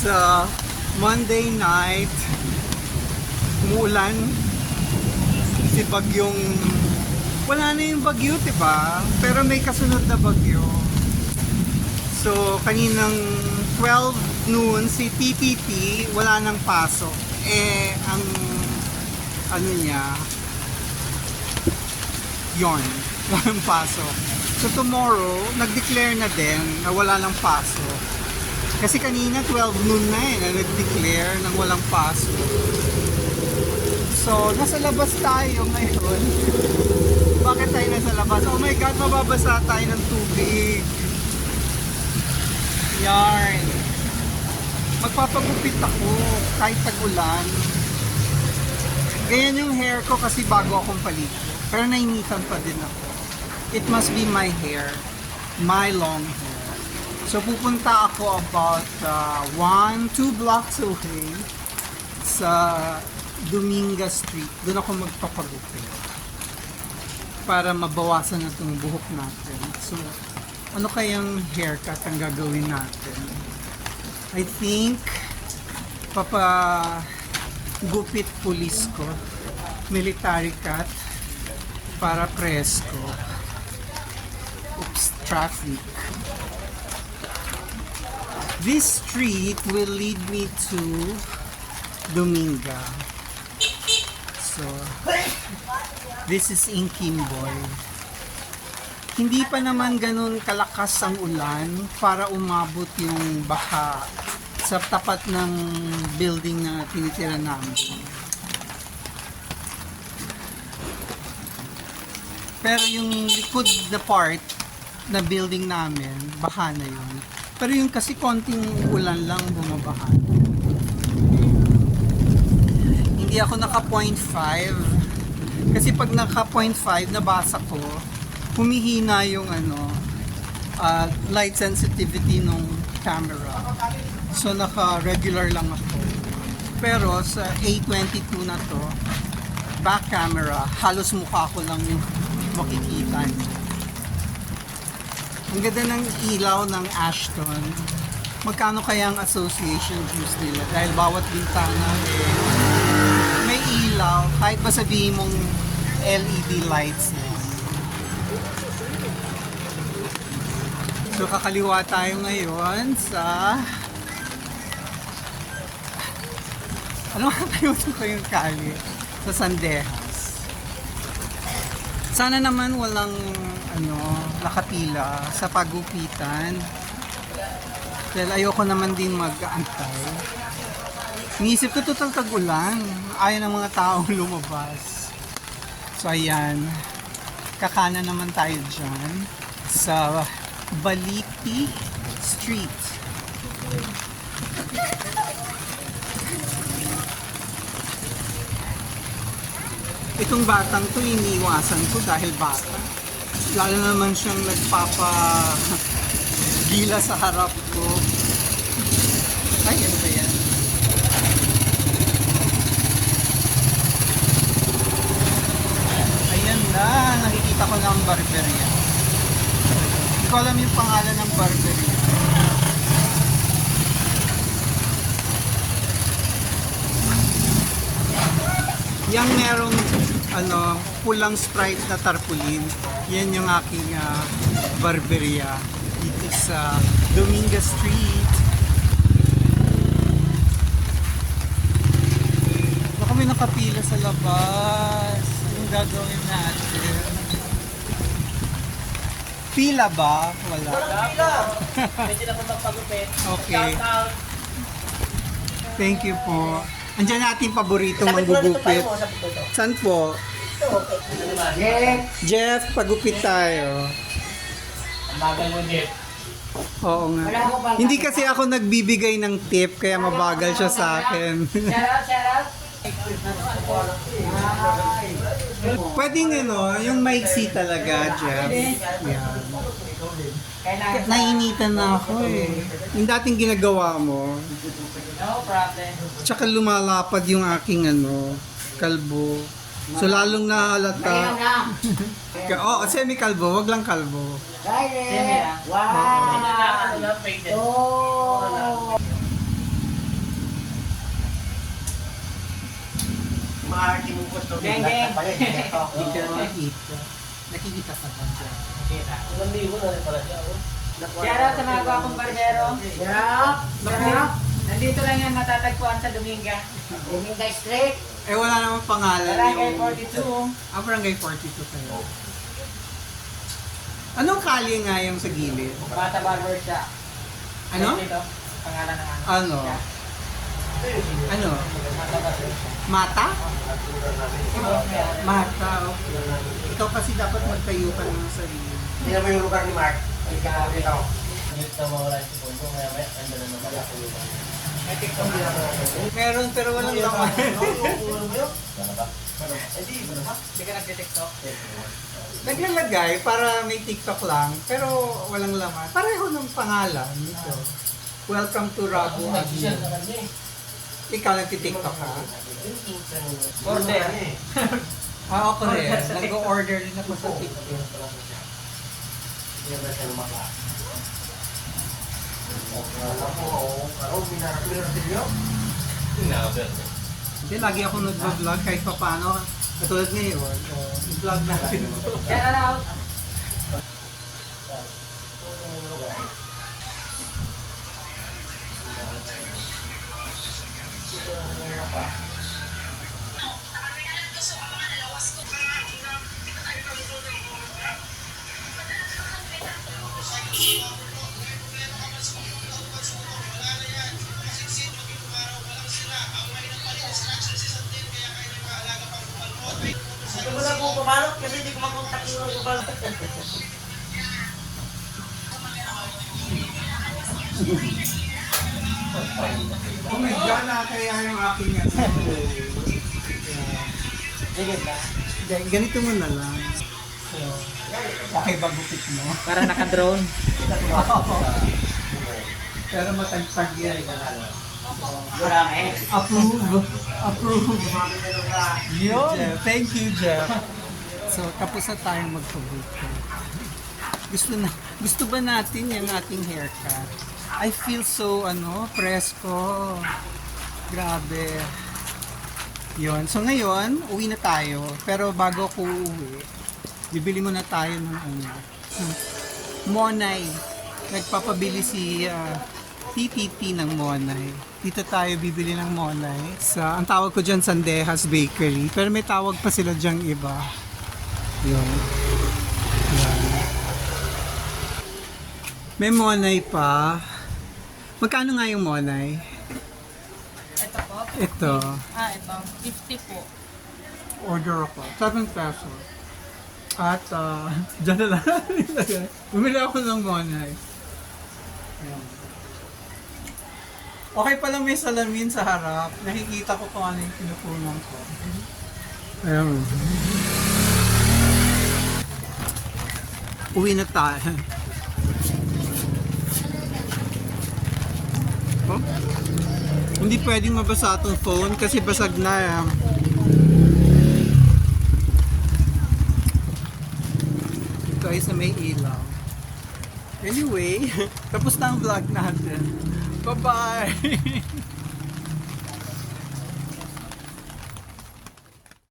It's Monday night. Umuulan. Si bagyong... Wala na yung bagyo, diba? Pero may kasunod na bagyo. So, kaninang 12 noon, si PPP, wala nang pasok. Ang ano niya, yon, walang pasok. So, tomorrow, nag-declare na din na wala nang pasok. Kasi kanina 12 noon na na nag-declare ng walang pasok. So, nasa labas tayo ngayon. Bakit tayo nasa labas? Oh my God, mababasa tayo ng tubig. Yarn. Magpapagupit ako kahit tag-ulan. Ganyan yung hair ko kasi bago akong paliko. Pero nainitan pa din ako. It must be my hair. My long hair. So pupunta ako about 1-2 blocks away sa Dominga Street. Doon ako magpapagupit para mabawasan na itong buhok natin. So ano kayang haircut ang gagawin natin? I think papagupit pulis ko, military cut para presko. Oops, traffic. This street will lead me to Dominga. So, this is Inkimboy. Hindi pa naman ganun kalakas ang ulan para umabot yung baha sa tapat ng building na tinitira namin. Pero yung likod na part na building namin, baha na yun. Pero yung kasi konting ulan lang bumabaha. Hindi ako naka 0.5 kasi pag naka 0.5 nabasa ko, humihina yung light sensitivity ng camera. So naka regular lang ako. Pero sa A22 na to, back camera, halos mukha ko lang yung makikita niyo. Ang ganda ng ilaw ng Ashton. Magkano kaya ang association views nila? Dahil bawat bintana may ilaw, kahit ba sabihin mong LED lights yan. So kakaliwa tayo ngayon sa... Ano makakalimutan ko yung kali? Sa Sandehas. Sana naman walang nakapila sa pagupitan. Dahil ayoko naman din mag-aantay. Inisip ko total tag-ulan. Ayaw ng mga taong lumabas. So ayan. Kakana naman tayo dyan sa Baliti Street. Itong batang to iniwasan ko dahil bata. Lalo naman siyang nagpapagila sa harap ko. Ay, ano ba yan? Ayan na, nakikita ko na ang barberia. Hindi ko alam yung pangalan ng barberia. Yang merong pulang Sprite na tarpaulin, yan yung aking barberia dito sa Dominga Street. Baka may nakapila sa labas. Anong gagawin natin? Pila ba? Wala. Pwede na po magpagupit. Okay. Thank you po. Andiyan natin paborito manggugupit. Saan po? Jeff, pagupit tayo. Ang bagal mo, Jeff. Oo nga. Hindi kasi ako nagbibigay ng tip, kaya mabagal siya sa akin. Pwedeng yung maiksi talaga, Jeff. Yan. Nainitan na ako eh. Yung dating ginagawa mo. No problem. Tsaka lumalapad yung aking kalbo. So lalong nahalata. Oo, semi-kalbo, wag lang kalbo. Wow! Geng, geng. Hindi ka nakikita. Nakikita sa kanya. Shout out sa mga gwapong barbero. Nandito lang yan matatagpuan sa Dominga. Dominga Street. Eh, wala namang pangalan. Barangay yung- 42. Barangay 42 kayo. Anong kalye nga yung sa gilid? Bata Barber Shop. Ano? Dito, pangalan ng Ano? Ano? Bata Barber Shop. Mata? Mata, okay. Ikaw kasi dapat magtayo ka ng sarili. Tingnan mo yung lugar ni Mark. Ikaw. Dito mawala si Pongo. Kaya may ando na naman ako. May TikTok din ako. Meron pero walang laman. Hindi ka nagtitiktok? Naglalagay para may TikTok lang, pero walang laman. Pareho ng pangalan nito. Welcome to Rabu Agi. Ikaw nagti-TikTok ka? Order. Ako rin. Nag-order din ako sa TikTok. Hindi, lagi ako nag-vlog kahit pa paano. Katulad ngayon, i-vlog natin. Shout out. Ito mo lang po pumalot kasi hindi ko makontak yung pumalot. Oh my God, nakakaya yung aking ano. Sige ba? Ganito mo na lang. So, okay ba gupit mo? Para naka-drone. Pero matagpag yan. Marami. Approve. Approve. Yun. Thank you, Jeff. So, tapos na tayong magpabuto. Gusto ba natin yung ating haircut? I feel so, presko. Grabe. Yun. So, ngayon, uwi na tayo. Pero bago ako uuwi, bibili muna tayo ng Monay. Nagpapabili si TTT ng Monay. Dito tayo bibili ng Monay sa, ang tawag ko dyan, Sandejas Bakery. Pero may tawag pa sila dyang iba. Yun. Yan. May Monay pa. Magkano nga yung Monay? Ito po? Ito. Ito. 50 po. Order ako. 7 pesos. At, dyan na lang. Bumili ako ng Monay. Ayan. Okay pala may salamin sa harap. Nakikita ko kung ano yung pinupunan ko. Ayan. Uwi na tayo. Oh? Hindi pwedeng mabasa itong phone kasi basag na. Ito ay sa may ilaw. Anyway, tapos na ang vlog natin. Bye-bye!